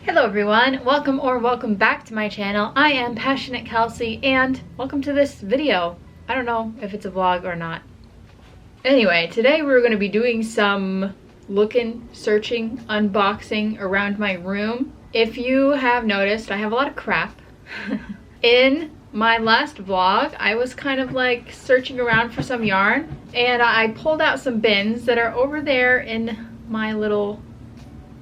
Hello everyone, welcome back to my channel. I am Passioknit Kelsie and welcome to this video. I don't know if it's a vlog or not. Anyway, today we're going to be doing some searching, unboxing around my room. If you have noticed, I have a lot of crap. In my last vlog, I was kind of like searching around for some yarn and I pulled out some bins that are over there in my little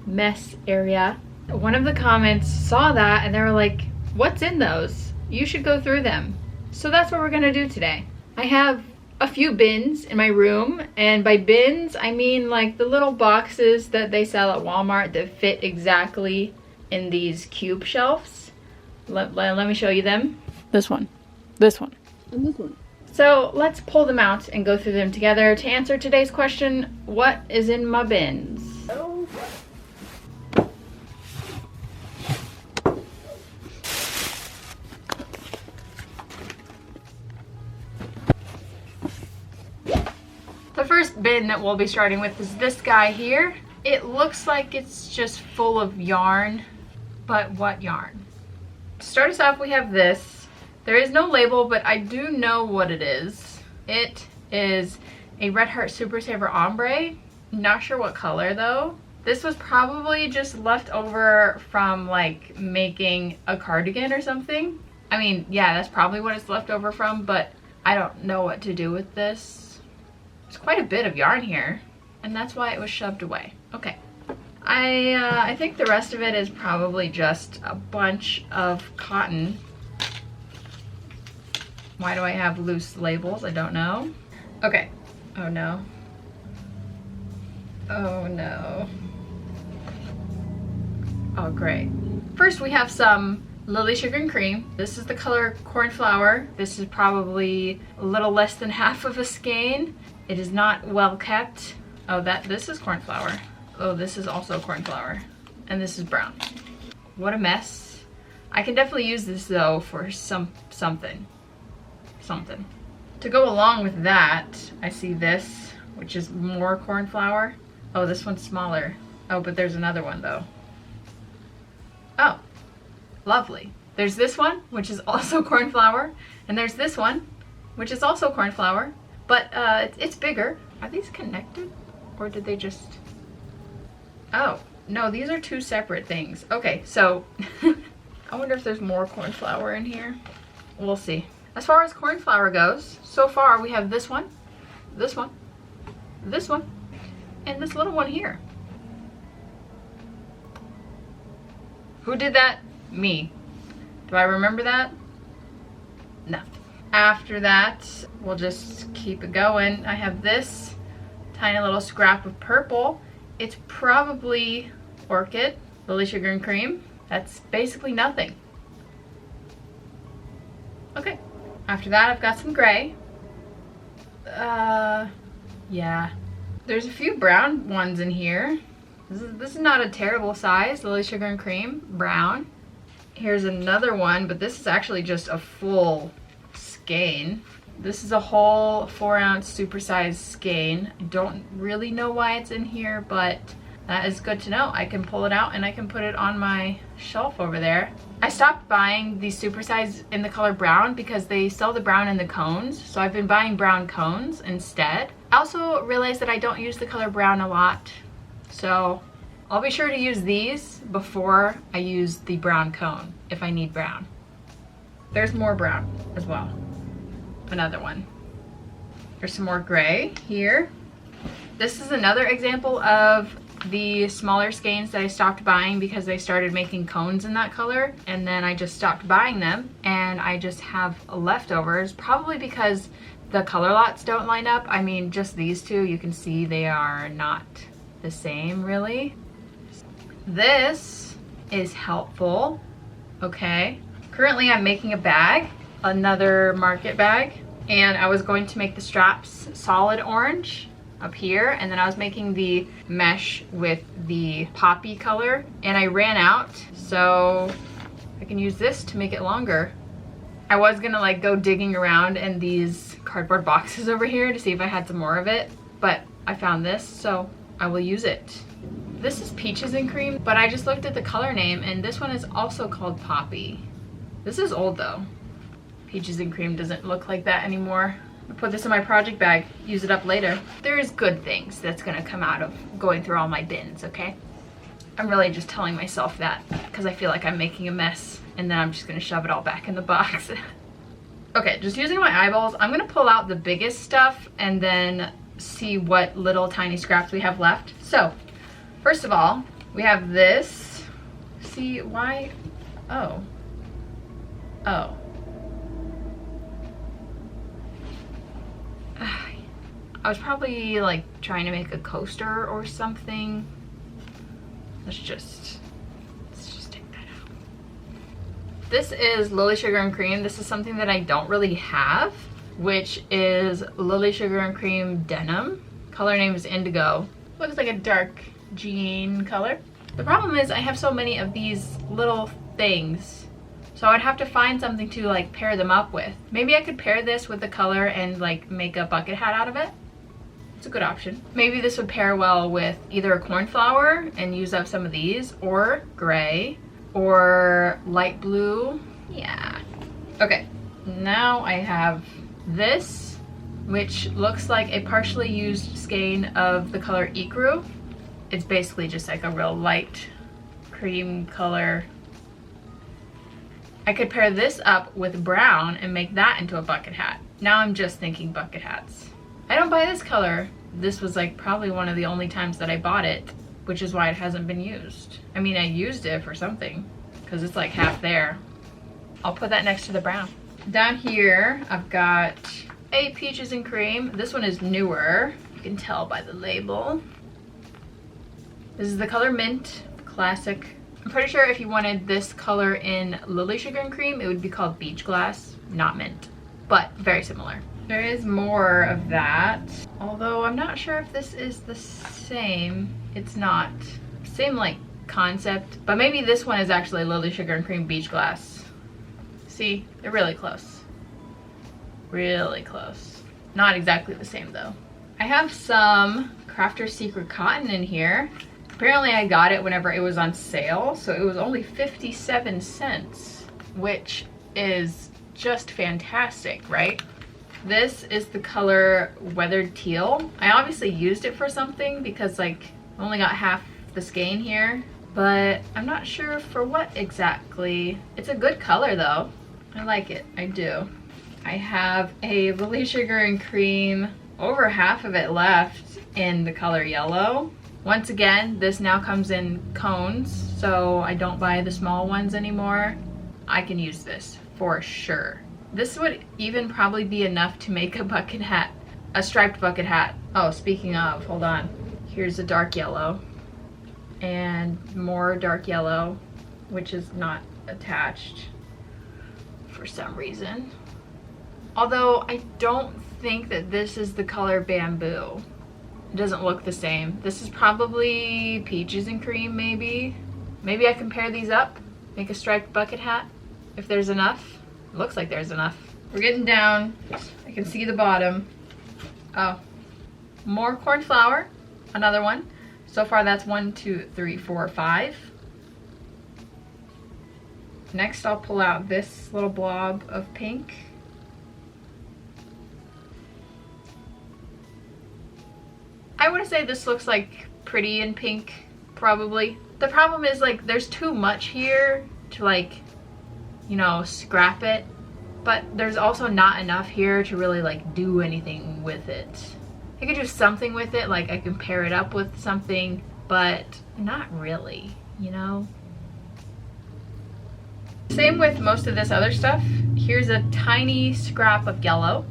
mess area. One of the comments saw that and they were like, what's in those? You should go through them. So that's what we're gonna do today. I have a few bins in my room, and by bins I mean like the little boxes that they sell at Walmart that fit exactly in these cube shelves. Let me show you them. This one, and this one. So let's pull them out and go through them together to answer today's question, what is in my bins? The first bin that we'll be starting with is this guy here. It looks like it's just full of yarn, but what yarn? To start us off, we have this. There is no label, but I do know what it is. It is a Red Heart Super Saver Ombre. Not sure what color though. This was probably just left over from like making a cardigan or something. I mean, yeah, that's probably what it's left over from, but I don't know what to do with this. There's quite a bit of yarn here, and that's why it was shoved away. Okay. I think the rest of it is probably just a bunch of cotton. Why do I have loose labels? I don't know. Okay. Oh no. Oh no. Oh great. First we have some Lily Sugar and Cream. This is the color Cornflower. This is probably a little less than half of a skein. It is not well kept. Oh, this is Cornflower. Oh, this is also Cornflower. And this is brown. What a mess. I can definitely use this though for something. To go along with that, I see this, which is more Cornflower. Oh, this one's smaller. Oh, but there's another one though. Oh, lovely. There's this one, which is also Cornflower. And there's this one, which is also Cornflower. But it's bigger. Are these connected? Or did they just... Oh, no, these are two separate things. Okay, so I wonder if there's more Cornflower in here. We'll see. As far as Cornflower goes, so far we have this one, this one, this one, and this little one here. Who did that? Me. Do I remember that? No. After that, we'll just keep it going. I have this tiny little scrap of purple. It's probably Orchid, Lily Sugar and Cream. That's basically nothing. Okay. After that, I've got some gray. Yeah. There's a few brown ones in here. This is not a terrible size. Lily Sugar and Cream, brown. Here's another one, but this is actually just a full skein. This is a whole 4-ounce supersized skein. I don't really know why it's in here, but that is good to know. I can pull it out and I can put it on my shelf over there. I stopped buying these supersized in the color brown because they sell the brown in the cones, so I've been buying brown cones instead. I also realized that I don't use the color brown a lot, so I'll be sure to use these before I use the brown cone if I need brown. There's more brown as well. Another one. There's some more gray here. This is another example of the smaller skeins that I stopped buying because they started making cones in that color, and then I just stopped buying them and I just have leftovers, probably because the color lots don't line up. I mean, just these two, you can see they are not the same really. This is helpful. Okay. Currently I'm making a bag, another market bag, and I was going to make the straps solid orange up here, and then I was making the mesh with the poppy color, and I ran out, so I can use this to make it longer. I was gonna like go digging around in these cardboard boxes over here to see if I had some more of it, but I found this, so I will use it. This is Peaches and Cream, but I just looked at the color name and this one is also called Poppy. This is old though. Peaches and Cream doesn't look like that anymore. I'll put this in my project bag, use it up later. There's good things that's gonna come out of going through all my bins, okay? I'm really just telling myself that because I feel like I'm making a mess and then I'm just gonna shove it all back in the box. Okay, just using my eyeballs, I'm gonna pull out the biggest stuff and then see what little tiny scraps we have left. So, first of all, we have this. See, why? Oh. Oh. I was probably like trying to make a coaster or something. Let's just take that out. This is Lily Sugar and Cream. This is something that I don't really have, which is Lily Sugar and Cream Denim. Color name is Indigo. Looks like a dark jean color. The problem is I have so many of these little things, so I'd have to find something to like pair them up with. Maybe I could pair this with the color and like make a bucket hat out of it. It's a good option. Maybe this would pair well with either a cornflower and use up some of these, or gray, or light blue. Yeah. Okay, now I have this, which looks like a partially used skein of the color Ecru. It's basically just like a real light cream color. I could pair this up with brown and make that into a bucket hat. Now I'm just thinking bucket hats. I don't buy this color. This was like probably one of the only times that I bought it, which is why it hasn't been used. I mean, I used it for something because it's like half there. I'll put that next to the brown. Down here, I've got a Peaches and Cream. This one is newer. You can tell by the label. This is the color Mint, classic. I'm pretty sure if you wanted this color in Lily Sugar and Cream, it would be called Beach Glass, not Mint, but very similar. There is more of that, although I'm not sure if this is the same. It's not. Same like concept, but maybe this one is actually Lily Sugar and Cream Beach Glass. See, they're really close. Really close. Not exactly the same though. I have some Crafter's Secret Cotton in here. Apparently I got it whenever it was on sale, so it was only 57 cents, which is just fantastic, right? This is the color Weathered Teal. I obviously used it for something because like I only got half the skein here, but I'm not sure for what exactly. It's a good color though. I like it, I do. I have a Lily Sugar and Cream, over half of it left in the color Yellow. Once again, this now comes in cones, so I don't buy the small ones anymore. I can use this for sure. This would even probably be enough to make a bucket hat, a striped bucket hat. Oh, speaking of, hold on. Here's a dark yellow and more dark yellow, which is not attached for some reason. Although I don't think that this is the color Bamboo. It doesn't look the same. This is probably Peaches and Cream maybe. Maybe I can pair these up, make a striped bucket hat if there's enough. It looks like there's enough. We're getting down. I can see the bottom. Oh, more cornflower, another one. So far that's 1, 2, 3, 4, 5. Next I'll pull out this little blob of pink. I would say this looks like pretty in pink, probably. The problem is like there's too much here to like, you know, scrap it, but there's also not enough here to really like do anything with it. I could do something with it, like I can pair it up with something, but not really, you know? Same with most of this other stuff. Here's a tiny scrap of yellow.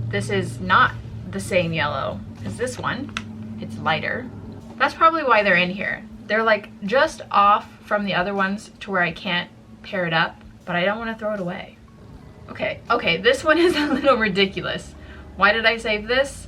This is not the same yellow as this one. It's lighter. That's probably why they're in here. They're like just off from the other ones to where I can't pair it up, but I don't want to throw it away. Okay, this one is a little ridiculous. Why did I save this?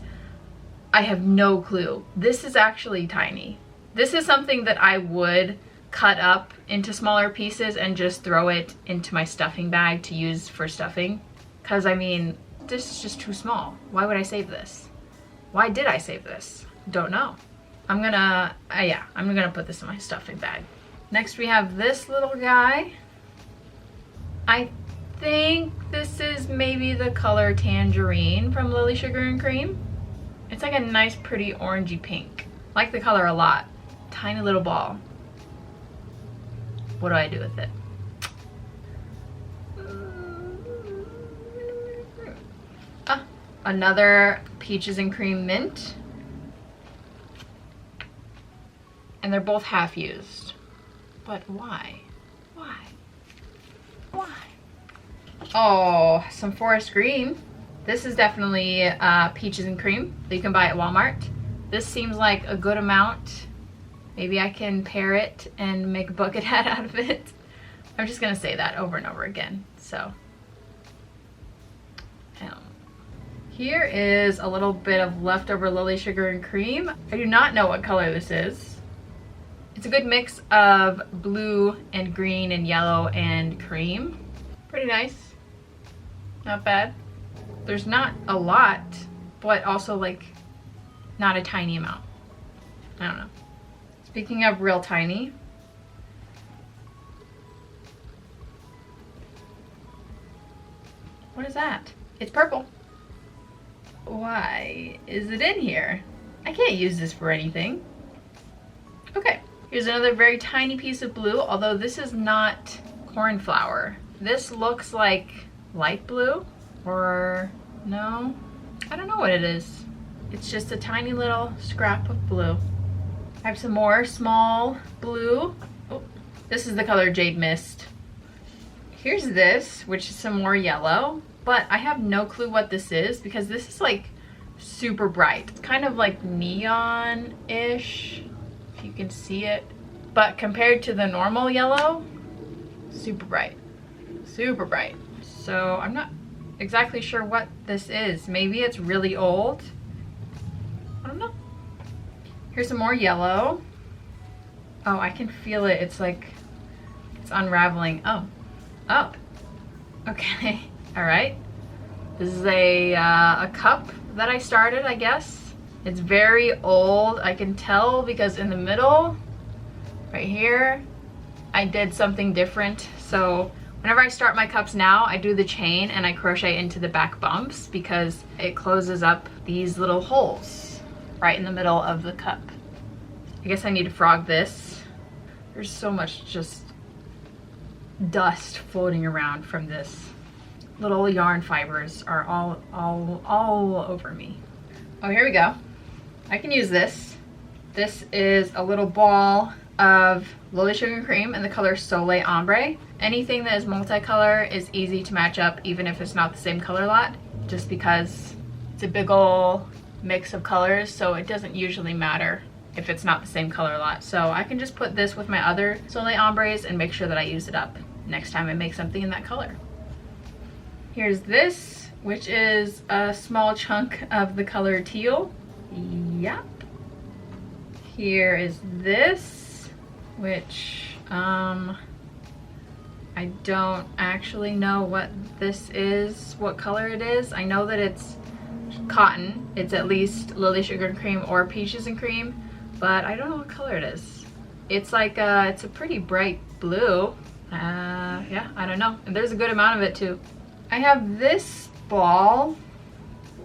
I have no clue. This is actually tiny. This is something that I would cut up into smaller pieces and just throw it into my stuffing bag to use for stuffing. Because I mean, this is just too small. Why would I save this? Why did I save this? Don't know. I'm gonna put this in my stuffing bag. Next we have this little guy. I think this is maybe the color Tangerine from Lily Sugar and Cream. It's like a nice pretty orangey pink. I like the color a lot. Tiny little ball. What do I do with it? Ah, another Peaches and Cream mint. And they're both half used. But why? Why? Why? Oh, some forest green. This is definitely Peaches and Cream that you can buy at Walmart. This seems like a good amount. Maybe I can pair it and make a bucket hat out of it. I'm just gonna say that over and over again, so. Here is a little bit of leftover Lily Sugar and Cream. I do not know what color this is. It's a good mix of blue and green and yellow and cream. Pretty nice, not bad. There's not a lot, but also like not a tiny amount. I don't know. Speaking of real tiny, what is that? It's purple. Why is it in here? I can't use this for anything. Okay, here's another very tiny piece of blue, although this is not cornflower. This looks like light blue, or no? I don't know what it is. It's just a tiny little scrap of blue. I have some more small blue. Oh, this is the color Jade Mist. Here's this, which is some more yellow, but I have no clue what this is because this is like super bright. It's kind of like neon-ish, if you can see it. But compared to the normal yellow, super bright, super bright. So I'm not exactly sure what this is. Maybe it's really old. I don't know. Here's some more yellow. Oh, I can feel it. It's like, it's unraveling. Oh, okay. All right. This is a cup that I started, I guess. It's very old. I can tell because in the middle, right here, I did something different. So whenever I start my cups now, I do the chain and I crochet into the back bumps because it closes up these little holes right in the middle of the cup. I guess I need to frog this. There's so much just dust floating around from this. Little yarn fibers are all over me. Oh, here we go. I can use this. This is a little ball of Lily Sugar and Cream in the color Soleil Ombre. Anything that is multicolor is easy to match up even if it's not the same color lot, just because it's a big ol' mix of colors, so it doesn't usually matter if it's not the same color lot. So I can just put this with my other Soleil Ombres and make sure that I use it up next time I make something in that color. Here's this, which is a small chunk of the color teal. Yep. Here is this, which I don't actually know what this is, what color it is. I know that it's cotton. It's at least Lily Sugar and Cream or Peaches and Cream, but I don't know what color it is. It's like it's a pretty bright blue. Yeah, I don't know. And there's a good amount of it too. I have this ball,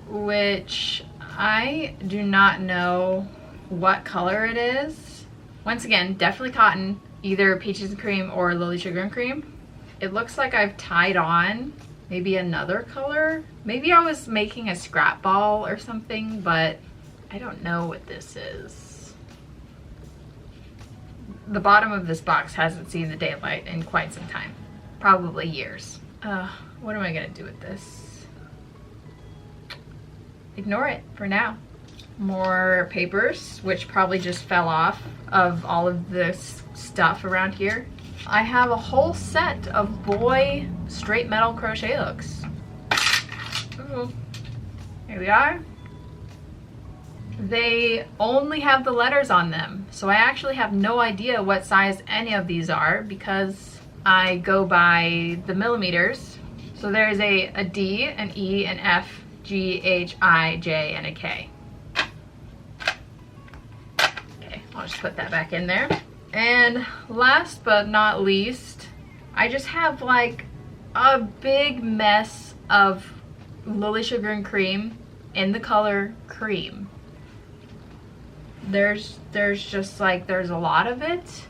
which I do not know what color it is. Once again, definitely cotton, either Peaches and Cream or Lily Sugar and Cream. It looks like I've tied on maybe another color. Maybe I was making a scrap ball or something, but I don't know what this is. The bottom of this box hasn't seen the daylight in quite some time, probably years. What am I gonna do with this? Ignore it for now. More papers, which probably just fell off of all of this stuff around here. I have a whole set of boy straight metal crochet hooks. Ooh. Here we are. They only have the letters on them, so I actually have no idea what size any of these are because I go by the millimeters. So there's a D, an E, an F, G, H, I, J, and a K. I'll just put that back in there. And last but not least, I just have like a big mess of Lily Sugar and Cream in the color cream. There's just like, there's a lot of it.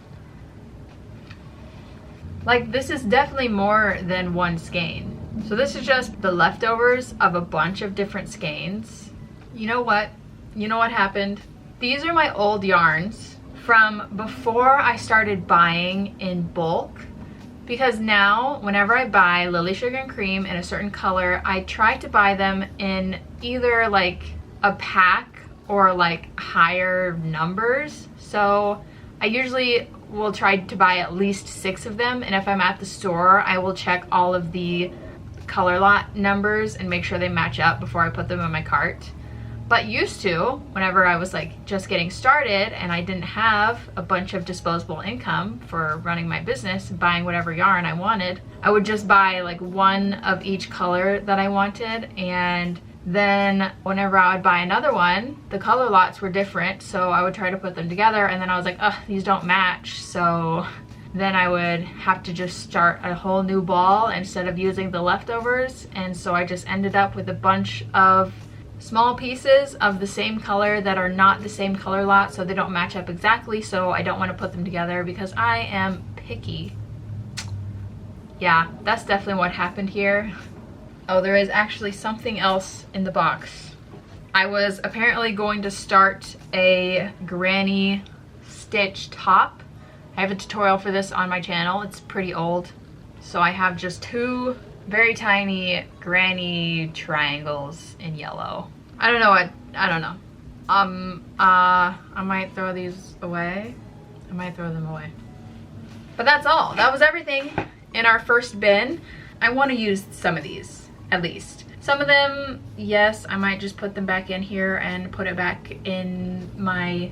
Like, this is definitely more than one skein. So this is just the leftovers of a bunch of different skeins. You know what? You know what happened? These are my old yarns from before I started buying in bulk. Because now, whenever I buy Lily Sugar and Cream in a certain color, I try to buy them in either like a pack or like higher numbers. So I usually will try to buy at least 6 of them, and if I'm at the store, I will check all of the color lot numbers and make sure they match up before I put them in my cart. But used to, whenever I was like just getting started and I didn't have a bunch of disposable income for running my business and buying whatever yarn I wanted, I would just buy like one of each color that I wanted, and then whenever I would buy another one, the color lots were different, so I would try to put them together, and then I was like, ugh, these don't match. So then I would have to just start a whole new ball instead of using the leftovers, and so I just ended up with a bunch of small pieces of the same color that are not the same color lot, so they don't match up exactly, so I don't want to put them together because I am picky. Yeah, that's definitely what happened here. Oh, there is actually something else in the box. I was apparently going to start a granny stitch top. I have a tutorial for this on my channel. It's pretty old. So I have just 2 very tiny granny triangles in yellow. I don't know. I might throw these away. I might throw them away. But that's all. That was everything in our first bin. I want to use some of these. At least. Some of them, yes, I might just put them back in here and put it back in my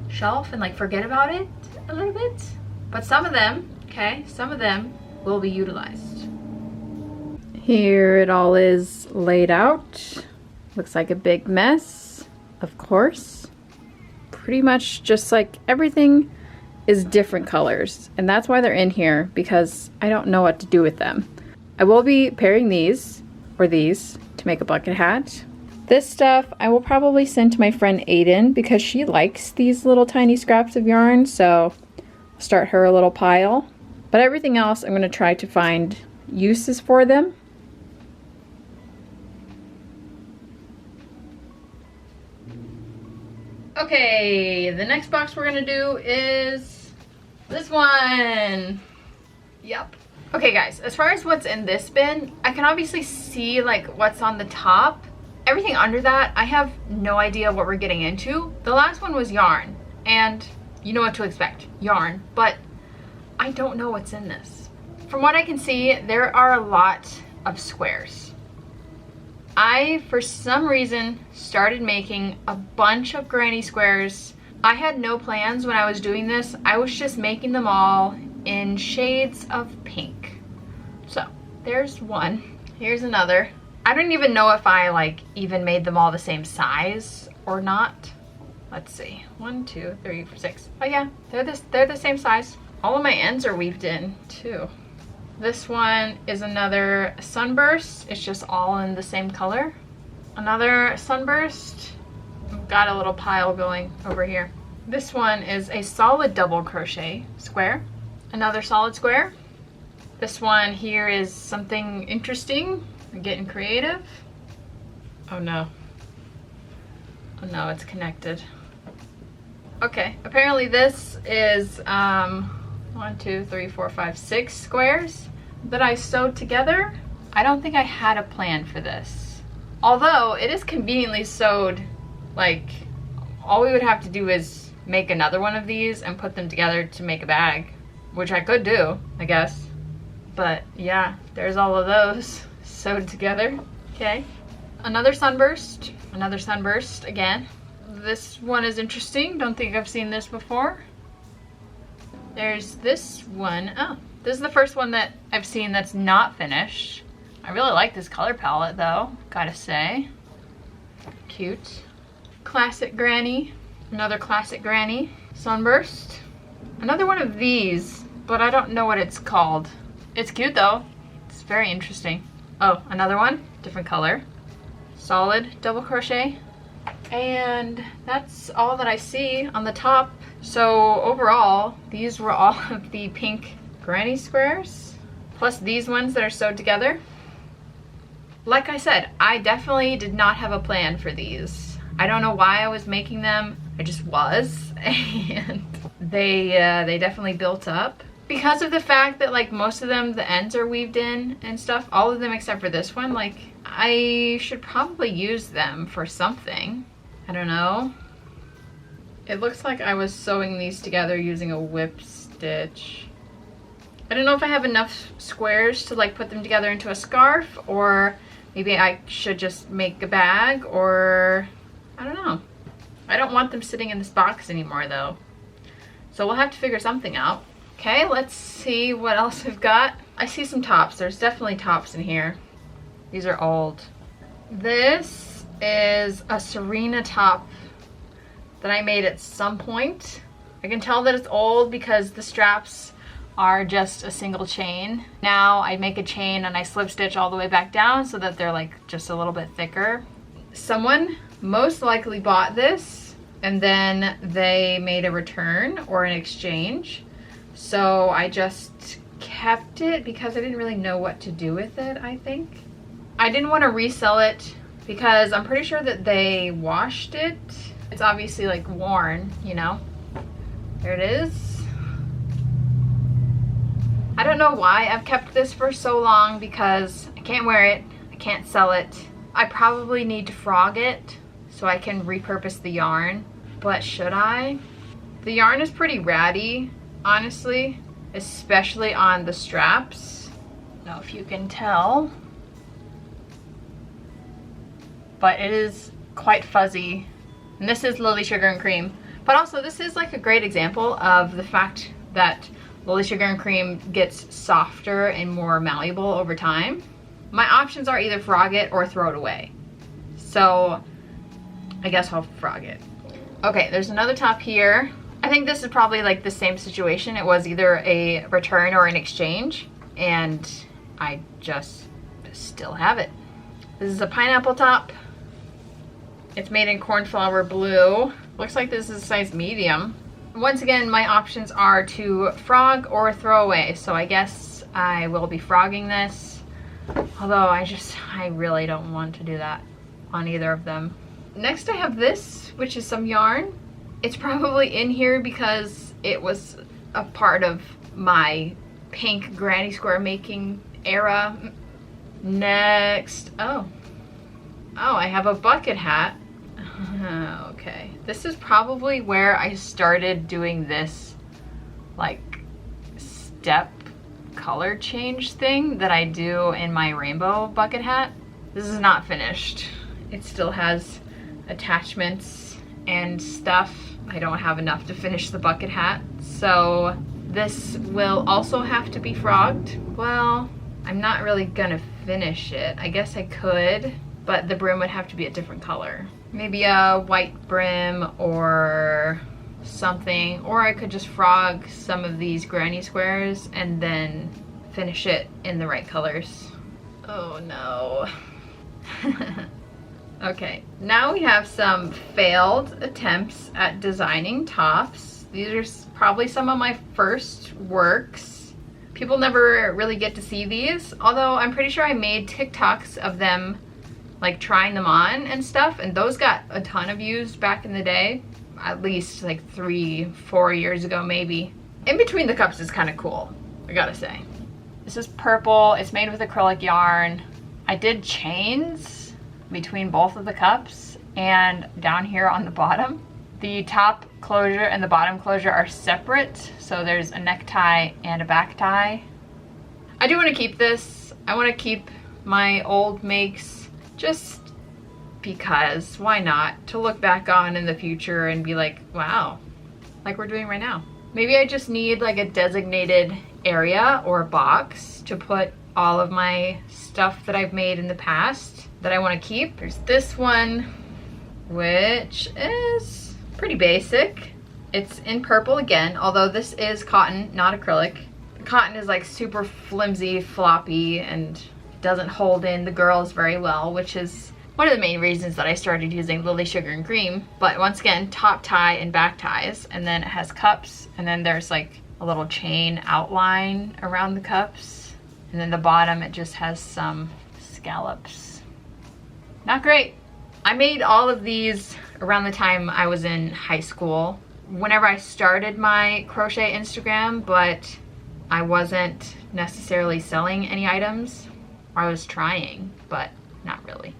shelf and like forget about it a little bit. But some of them, okay, some of them will be utilized. Here it all is laid out. Looks like a big mess, of course. Pretty much just like everything is different colors, and that's why they're in here, because I don't know what to do with them. I will be pairing these or these to make a bucket hat. This stuff I will probably send to my friend Aiden because she likes these little tiny scraps of yarn, so I'll start her a little pile. But everything else I'm going to try to find uses for them. Okay, the next box we're going to do is this one. Yep. Okay guys, as far as what's in this bin, I can obviously see like what's on the top. Everything under that, I have no idea what we're getting into. The last one was yarn, and you know what to expect, yarn, but I don't know what's in this. From what I can see, there are a lot of squares. I, for some reason, started making a bunch of granny squares. I had no plans when I was doing this. I was just making them all in shades of pink. So there's one. Here's another. I don't even know if I like even made them all the same size or not. Let's see. 1, 2, 3, 4, 6. Oh yeah, they're the same size. All of my ends are weaved in too. This one is another sunburst. It's just all in the same color. Another sunburst. I've got a little pile going over here. This one is a solid double crochet square. Another solid square. This one here is something interesting. We're getting creative. Oh no. Oh no, it's connected. Okay, apparently this is 1, 2, 3, 4, 5, 6 squares that I sewed together. I don't think I had a plan for this. Although it is conveniently sewed, like all we would have to do is make another one of these and put them together to make a bag. Which I could do, I guess. But yeah, there's all of those sewed together. Okay. Another sunburst again. This one is interesting. Don't think I've seen this before. There's this one. Oh, this is the first one that I've seen that's not finished. I really like this color palette though, gotta say. Cute. Classic granny. Another classic granny. Sunburst. Another one of these, but I don't know what it's called. It's cute though. It's very interesting. Oh, another one, different color. Solid double crochet. And that's all that I see on the top. So overall, these were all of the pink granny squares, plus these ones that are sewed together. Like I said, I definitely did not have a plan for these. I don't know why I was making them. I just was, and they definitely built up. Because of the fact that like most of them, the ends are weaved in and stuff, all of them except for this one, like I should probably use them for something. I don't know. It looks like I was sewing these together using a whip stitch. I don't know if I have enough squares to like put them together into a scarf, or maybe I should just make a bag, or I don't know. I don't want them sitting in this box anymore though. So we'll have to figure something out. Okay, let's see what else we've got. I see some tops. There's definitely tops in here. These are old. This is a Serena top that I made at some point. I can tell that it's old because the straps are just a single chain. Now I make a chain and I slip stitch all the way back down so that they're like just a little bit thicker. Someone most likely bought this and then they made a return or an exchange. So I just kept it because I didn't really know what to do with it, I think. I didn't want to resell it because I'm pretty sure that they washed it. It's obviously like worn, you know. There it is. I don't know why I've kept this for so long because I can't wear it, I can't sell it. I probably need to frog it so I can repurpose the yarn, but should I? The yarn is pretty ratty, honestly, especially on the straps. I don't know if you can tell, but it is quite fuzzy. And this is Lily Sugar and Cream. But also this is like a great example of the fact that Lily Sugar and Cream gets softer and more malleable over time. My options are either frog it or throw it away. So I guess I'll frog it. Okay, there's another top here. I think this is probably like the same situation. It was either a return or an exchange, and I just still have it. This is a pineapple top. It's made in cornflower blue. Looks like this is a size medium. Once again, my options are to frog or throw away, so I guess I will be frogging this. Although I really don't want to do that on either of them. Next I have this, which is some yarn. It's probably in here because it was a part of my pink granny square making era. Next, oh, I have a bucket hat. Okay, this is probably where I started doing this like step color change thing that I do in my rainbow bucket hat. This is not finished. It still has attachments and stuff. I don't have enough to finish the bucket hat, so this will also have to be frogged. Well, I'm not really gonna finish it. I guess I could, but the brim would have to be a different color. Maybe a white brim or something, or I could just frog some of these granny squares and then finish it in the right colors. Oh no. Okay, now we have some failed attempts at designing tops. These are probably some of my first works. People never really get to see these, although I'm pretty sure I made TikToks of them like trying them on and stuff, and those got a ton of views back in the day, at least like 3-4 years ago maybe. In between the cups is kind of cool, I gotta say. This is purple, it's made with acrylic yarn. I did chains between both of the cups and down here on the bottom. The top closure and the bottom closure are separate, so there's a necktie and a back tie. I do want to keep this. I want to keep my old makes just because, why not? To look back on in the future and be like, wow, like we're doing right now. Maybe I just need like a designated area or a box to put all of my stuff that I've made in the past that I want to keep. There's this one, which is pretty basic. It's in purple again, although this is cotton, not acrylic. The cotton is like super flimsy, floppy, and doesn't hold in the girls very well, which is one of the main reasons that I started using Lily Sugar and Cream. But once again, top tie and back ties, and then it has cups, and then there's like a little chain outline around the cups, and then the bottom it just has some scallops. Not great. I made all of these around the time I was in high school, whenever I started my crochet Instagram, but I wasn't necessarily selling any items. I was trying, but not really.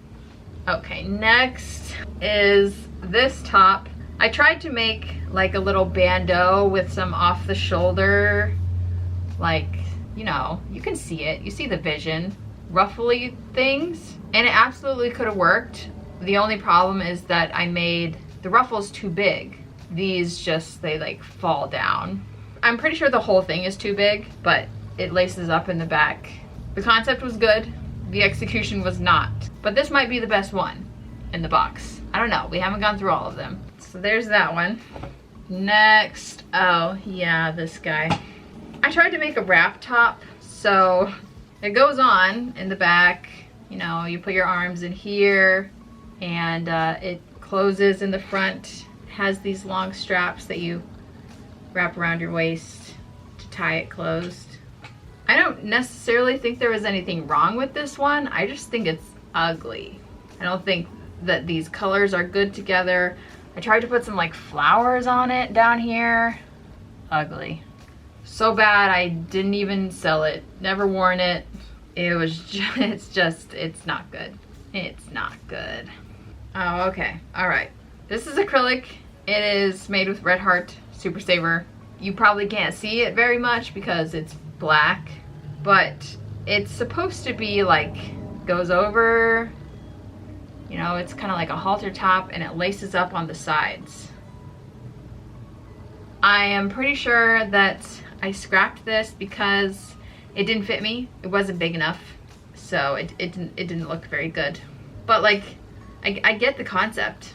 Okay, next is this top. I tried to make like a little bandeau with some off the shoulder, like, you know, you can see it, you see the vision, ruffly things, and it absolutely could have worked. The only problem is that I made the ruffles too big. These just, they like fall down. I'm pretty sure the whole thing is too big, but it laces up in the back. The concept was good, the execution was not. But this might be the best one in the box. I don't know, we haven't gone through all of them. So there's that one. Next, oh yeah, this guy. I tried to make a wrap top, so it goes on in the back. You know, you put your arms in here, and it closes in the front. It has these long straps that you wrap around your waist to tie it closed. I don't necessarily think there was anything wrong with this one. I just think it's ugly. I don't think that these colors are good together. I tried to put some like flowers on it down here. Ugly. So bad I didn't even sell it. Never worn it. It was just, it's not good. It's not good. Oh, okay. All right. This is acrylic. It is made with Red Heart Super Saver. You probably can't see it very much because it's black, but it's supposed to be like, goes over, you know, it's kind of like a halter top, and it laces up on the sides. I am pretty sure that I scrapped this because it didn't fit me. It wasn't big enough, so it didn't look very good. But like, I get the concept.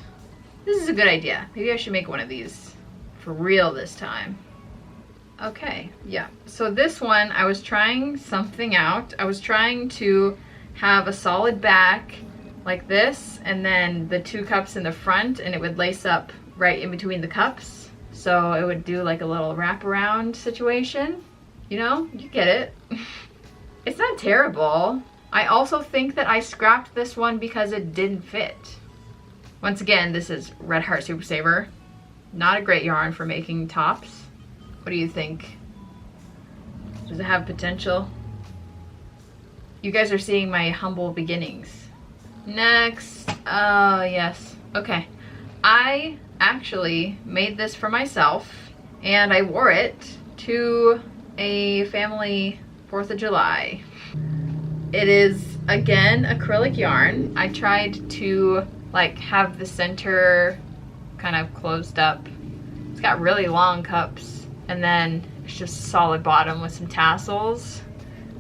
This is a good idea. Maybe I should make one of these for real this time. Okay, yeah. So this one, I was trying something out. I was trying to have a solid back like this, and then the two cups in the front, and it would lace up right in between the cups. So it would do like a little wraparound situation. You know, you get it. It's not terrible. I also think that I scrapped this one because it didn't fit. Once again, this is Red Heart Super Saver. Not a great yarn for making tops. What do you think? Does it have potential? You guys are seeing my humble beginnings. Next, yes, okay. I actually made this for myself, and I wore it to a family 4th of July. It is, again, acrylic yarn. I tried to like have the center kind of closed up. It's got really long cups, and then it's just solid bottom with some tassels,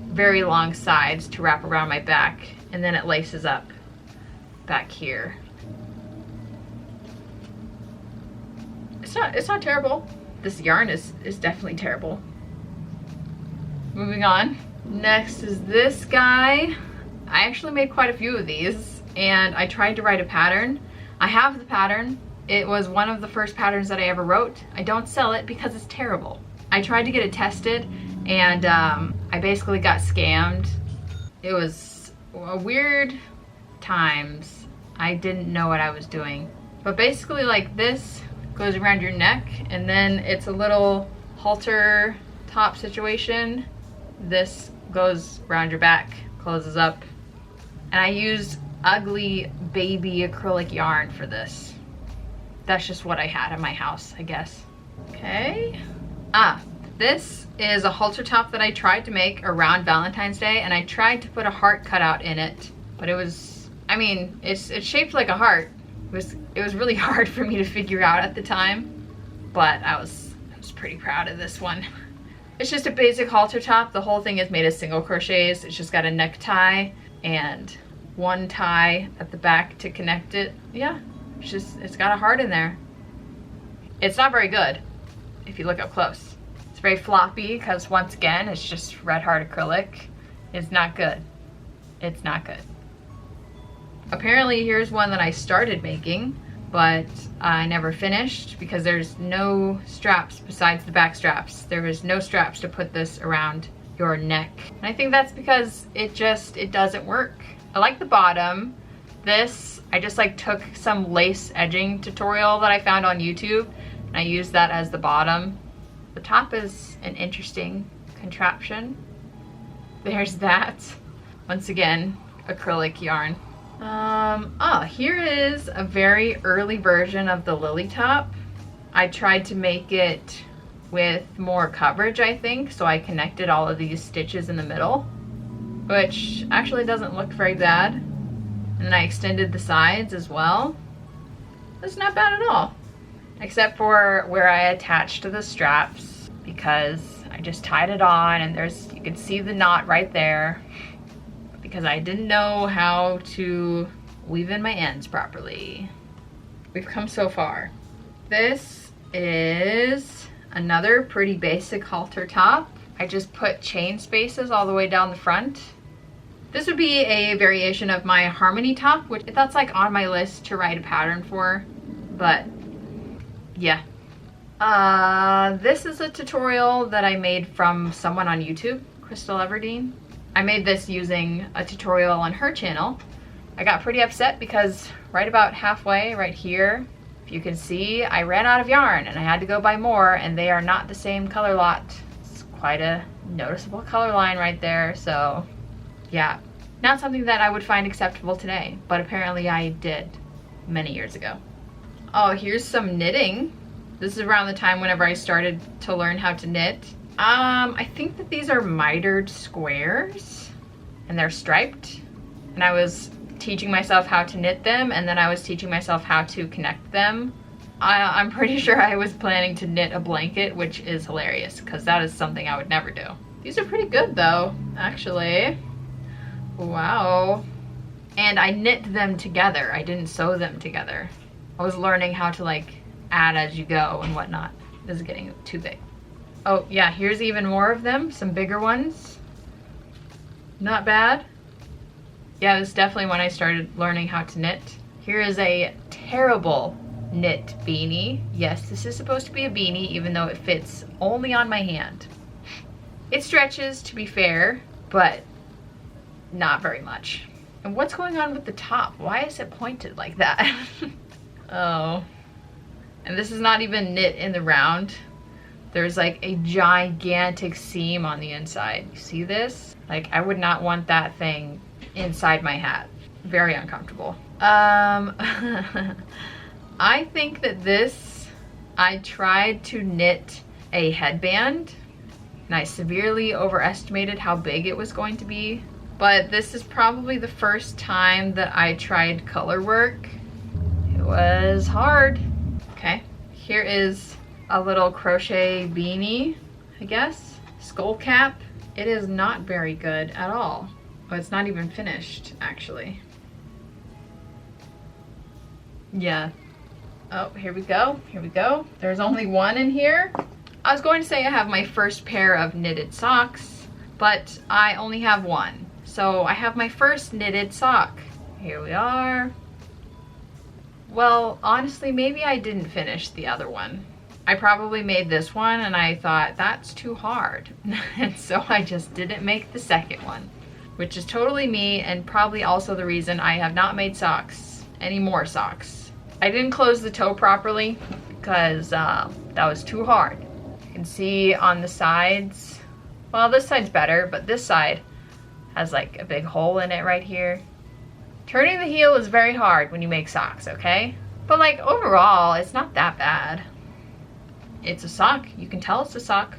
very long sides to wrap around my back, and then it laces up back here. It's not terrible. This yarn is definitely terrible. Moving on. Next is this guy. I actually made quite a few of these, and I tried to write a pattern. I have the pattern. It was one of the first patterns that I ever wrote. I don't sell it because it's terrible. I tried to get it tested, and I basically got scammed. It was weird times. I didn't know what I was doing. But basically like this goes around your neck, and then it's a little halter top situation. This goes around your back, closes up. And I used ugly baby acrylic yarn for this. That's just what I had in my house, I guess. Okay. This is a halter top that I tried to make around Valentine's Day, and I tried to put a heart cutout in it, but it was, I mean, it's shaped like a heart. It was really hard for me to figure out at the time, but I was pretty proud of this one. It's just a basic halter top. The whole thing is made of single crochets. It's just got a necktie and one tie at the back to connect it. Yeah, it's got a heart in there. It's not very good. if you look up close. It's very floppy because once again, it's just red hard acrylic. It's not good. It's not good. Apparently here's one that I started making, but I never finished because there's no straps besides the back straps. There is no straps to put this around your neck. And I think that's because it doesn't work. I like the bottom. This, I just like took some lace edging tutorial that I found on YouTube and I used that as the bottom. The top is an interesting contraption. There's that. Once again, acrylic yarn. Here is a very early version of the lily top. I tried to make it with more coverage, I think, so I connected all of these stitches in the middle, which actually doesn't look very bad. And then I extended the sides as well. It's not bad at all, except for where I attached to the straps, because I just tied it on and you can see the knot right there, because I didn't know how to weave in my ends properly. We've come so far. This is another pretty basic halter top. I just put chain spaces all the way down the front. This would be a variation of my harmony top, which that's like on my list to write a pattern for, but yeah. This is a tutorial that I made from someone on YouTube, Crystal Everdeen. I made this using a tutorial on her channel. I got pretty upset because right about halfway, right here, if you can see, I ran out of yarn and I had to go buy more, and they are not the same color lot. It's quite a noticeable color line right there, so yeah. Not something that I would find acceptable today, but apparently I did many years ago. Oh, here's some knitting. This is around the time whenever I started to learn how to knit. I think that these are mitered squares and they're striped, and I was teaching myself how to knit them, and then I was teaching myself how to connect them. I'm pretty sure I was planning to knit a blanket, which is hilarious because that is something I would never do. These are pretty good though, actually. Wow. And I knit them together. I didn't sew them together. I was learning how to like add as you go and whatnot. This is getting too big. Oh yeah, here's even more of them, some bigger ones. Not bad. Yeah, this is definitely when I started learning how to knit. Here is a terrible knit beanie. Yes, this is supposed to be a beanie, even though it fits only on my hand. It stretches, to be fair, but not very much. And what's going on with the top? Why is it pointed like that? Oh. And this is not even knit in the round. There's like a gigantic seam on the inside. You see this? Like, I would not want that thing inside my hat. Very uncomfortable. I think that I tried to knit a headband and I severely overestimated how big it was going to be. But this is probably the first time that I tried color work. It was hard. Okay, here is a little crochet beanie, I guess. Skull cap. It is not very good at all. Oh, it's not even finished, actually. Yeah. Oh, here we go. Here we go. There's only one in here. I was going to say I have my first pair of knitted socks, but I only have one. So I have my first knitted sock. Here we are. Well, honestly, maybe I didn't finish the other one. I probably made this one and I thought that's too hard. And so I just didn't make the second one, which is totally me and probably also the reason I have not made socks, any more socks. I didn't close the toe properly because that was too hard. You can see on the sides, well, this side's better, but this side has like a big hole in it right here. Turning the heel is very hard when you make socks, okay? But like overall, it's not that bad. It's a sock. You can tell it's a sock.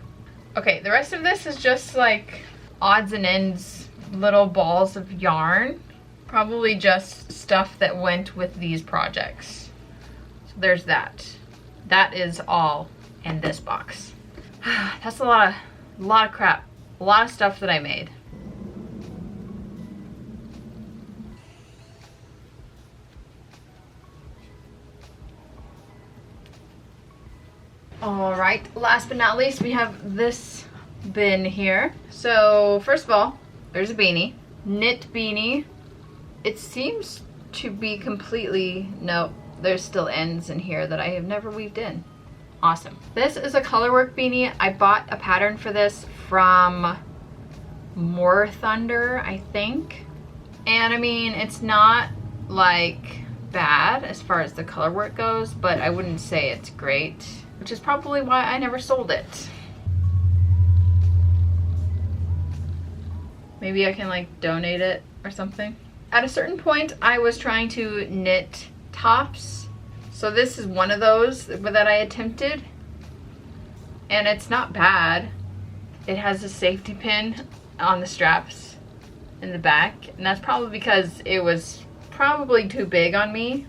Okay, the rest of this is just like odds and ends, little balls of yarn. Probably just stuff that went with these projects. So there's that. That is all in this box. That's a lot of crap. A lot of stuff that I made. All right, last but not least, we have this bin here. So first of all, there's a beanie, knit beanie. It seems to be completely, no, there's still ends in here that I have never weaved in. Awesome. This is a colorwork beanie. I bought a pattern for this from More Thunder, I think. And I mean, it's not like bad as far as the colorwork goes, but I wouldn't say it's great, which is probably why I never sold it. Maybe I can like donate it or something. At a certain point, I was trying to knit tops. So this is one of those that I attempted. And it's not bad. It has a safety pin on the straps in the back. And that's probably because it was probably too big on me.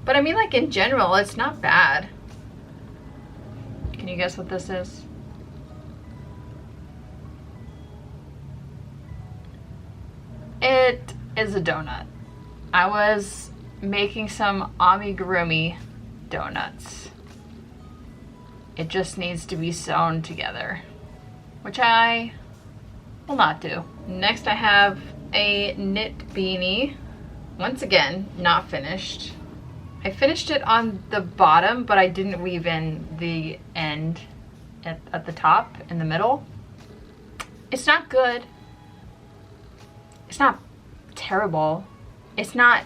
But I mean, like in general, it's not bad. Can you guess what this is? It is a donut. I was making some amigurumi donuts. It just needs to be sewn together, which I will not do. Next I have a knit beanie. Once again, not finished. I finished it on the bottom, but I didn't weave in the end at the top in the middle. It's not good. It's not terrible. It's not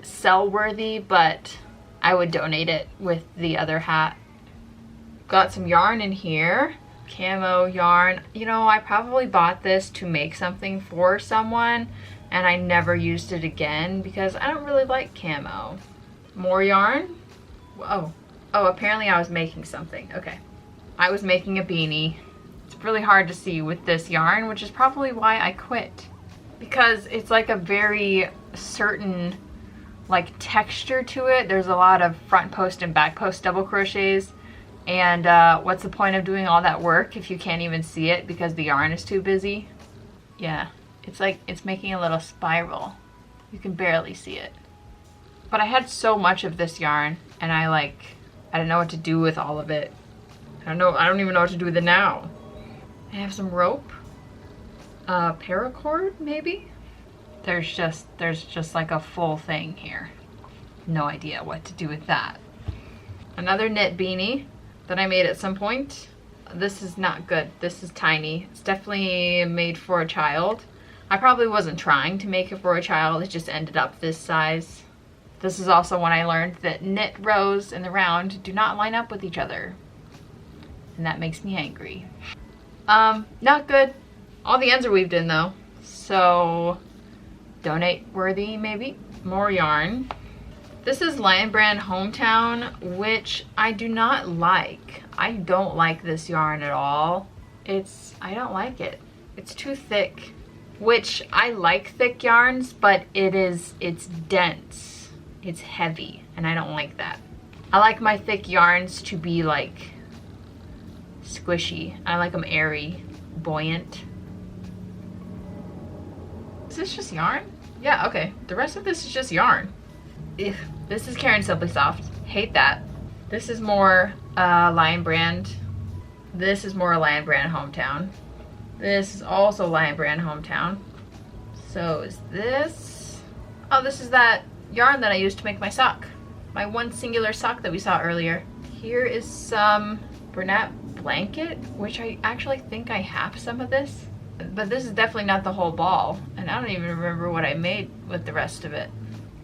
sell worthy, but I would donate it with the other hat. Got some yarn in here, camo yarn. You know, I probably bought this to make something for someone and I never used it again because I don't really like camo. More yarn. Oh, apparently I was making something. Okay. I was making a beanie. It's really hard to see with this yarn, which is probably why I quit. Because it's like a very certain like texture to it. There's a lot of front post and back post double crochets. And what's the point of doing all that work if you can't even see it because the yarn is too busy? Yeah, it's like it's making a little spiral. You can barely see it. But I had so much of this yarn and I don't know what to do with all of it. I don't even know what to do with it now. I have some rope. Paracord maybe? There's just like a full thing here. No idea what to do with that. Another knit beanie that I made at some point. This is not good. This is tiny. It's definitely made for a child. I probably wasn't trying to make it for a child. It just ended up this size. This is also when I learned that knit rows in the round do not line up with each other. And that makes me angry. Not good. All the ends are weaved in though, so donate worthy maybe. More yarn. This is Lion Brand Hometown, which I do not like. I don't like this yarn at all. I don't like it. It's too thick, which I like thick yarns, but it's dense. It's heavy, and I don't like that. I like my thick yarns to be like squishy. I like them airy, buoyant. Is this just yarn? Yeah, okay. The rest of this is just yarn. Ugh. This is Karen Simply Soft. Hate that. This is more Lion Brand. This is more Lion Brand Hometown. This is also Lion Brand Hometown. So is this... Oh, this is that yarn that I used to make my sock. My one singular sock that we saw earlier. Here is some Bernat blanket, which I actually think I have some of this. But this is definitely not the whole ball. And I don't even remember what I made with the rest of it.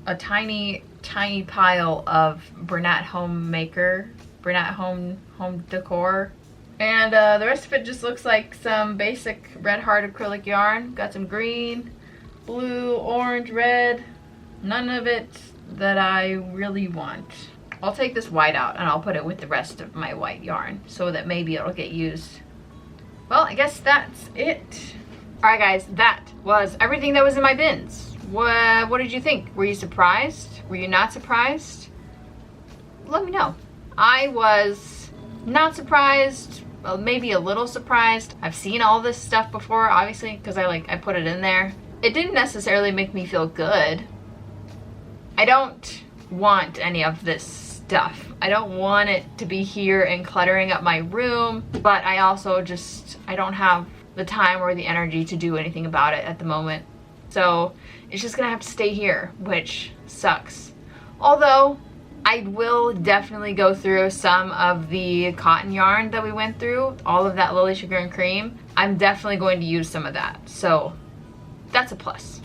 A tiny, tiny pile of Bernat Homemaker, Bernat Home Decor. And the rest of it just looks like some basic red heart acrylic yarn. Got some green, blue, orange, red. None of it that I really want. I'll take this white out and I'll put it with the rest of my white yarn so that maybe it'll get used. Well, I guess that's it. Alright guys, that was everything that was in my bins. What did you think? Were you surprised? Were you not surprised? Let me know. I was not surprised, well, maybe a little surprised. I've seen all this stuff before, obviously, because I put it in there. It didn't necessarily make me feel good. I don't want any of this stuff. I don't want it to be here and cluttering up my room, but I also just, I don't have the time or the energy to do anything about it at the moment. So it's just gonna have to stay here, which sucks. Although I will definitely go through some of the cotton yarn that we went through, all of that Lily Sugar and Cream. I'm definitely going to use some of that, so that's a plus.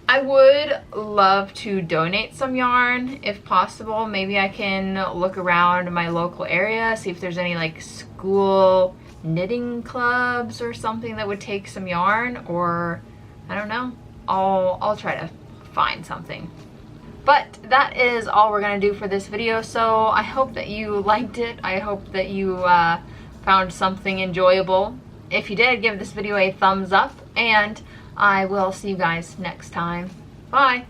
I would love to donate some yarn if possible. Maybe I can look around my local area, see if there's any like school knitting clubs or something that would take some yarn, or I don't know. I'll try to find something. But that is all we're gonna do for this video, so I hope that you liked it. I hope that you found something enjoyable. If you did, give this video a thumbs up, and I will see you guys next time. Bye!